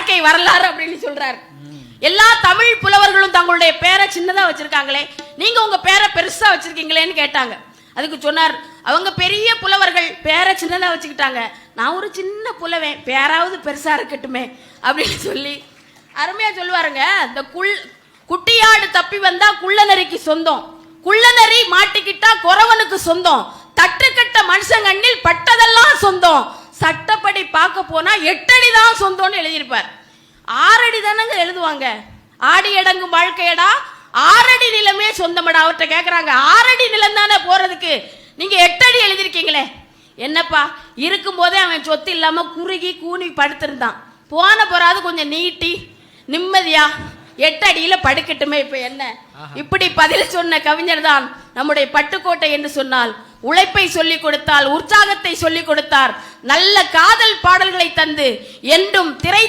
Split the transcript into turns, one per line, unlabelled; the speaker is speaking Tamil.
வாழ்க்கை வரலாறு அப்படின்னு சொல்றாரு. எல்லா தமிழ் புலவர்களும் தங்களுடைய பேரை சின்னதா வச்சிருக்காங்களே, நீங்க உங்க பேரை பெருசா வச்சிருக்கீங்களேன்னு கேட்டாங்க. அதுக்கு சொன்னார், அவங்க பெரிய புலவர்கள் பேரை சின்னதா வச்சுக்கிட்டாங்க, நான் ஒரு சின்ன புலவன் பேராவது பெருசா இருக்கட்டுமே அப்படின்னு சொல்லி அருமையா சொல்லுவாருங்க. இந்த குட்டியாடு தப்பி வந்தா குள்ளநரிக்கு சொந்தம், குள்ளநரி மாட்டிக்கிட்டா குறவனுக்கு சொந்தம், தட்டுக்கட்ட மனுஷங்கண்ணில் பட்டதெல்லாம் சொந்தம், சட்டப்படி பார்க்க போனா 8 அடி தான் சொந்தம்னு எழுதியிருப்பார். 6 அடி தானங்க எழுதுவாங்க. ஆடி அடங்கும் வாழ்க்கையடா 6 அடி நிலமே சொந்தமடா. அவர்கிட்ட கேட்குறாங்க, 6 அடி நிலம் தானே போறதுக்கு, நீங்க 8 அடி எழுதிருக்கீங்களே என்னப்பா? இருக்கும் போதே அவன் சொத்து இல்லாம குறுகி கூனி படுத்திருந்தான், போன போறாது கொஞ்சம் நீட்டி நிம்மதியா 8 அடியில படுக்கட்டுமே, இப்ப என்ன? இப்படி பதில் சொன்ன கவிஞர் தான் நம்முடைய பட்டுக்கோட்டை என்று சொன்னால், உழைப்பை சொல்லிக் கொடுத்தால், உற்சாகத்தை சொல்லிக் கொடுத்தார், நல்ல காதல் பாடல்களை தந்து என்றும் திரை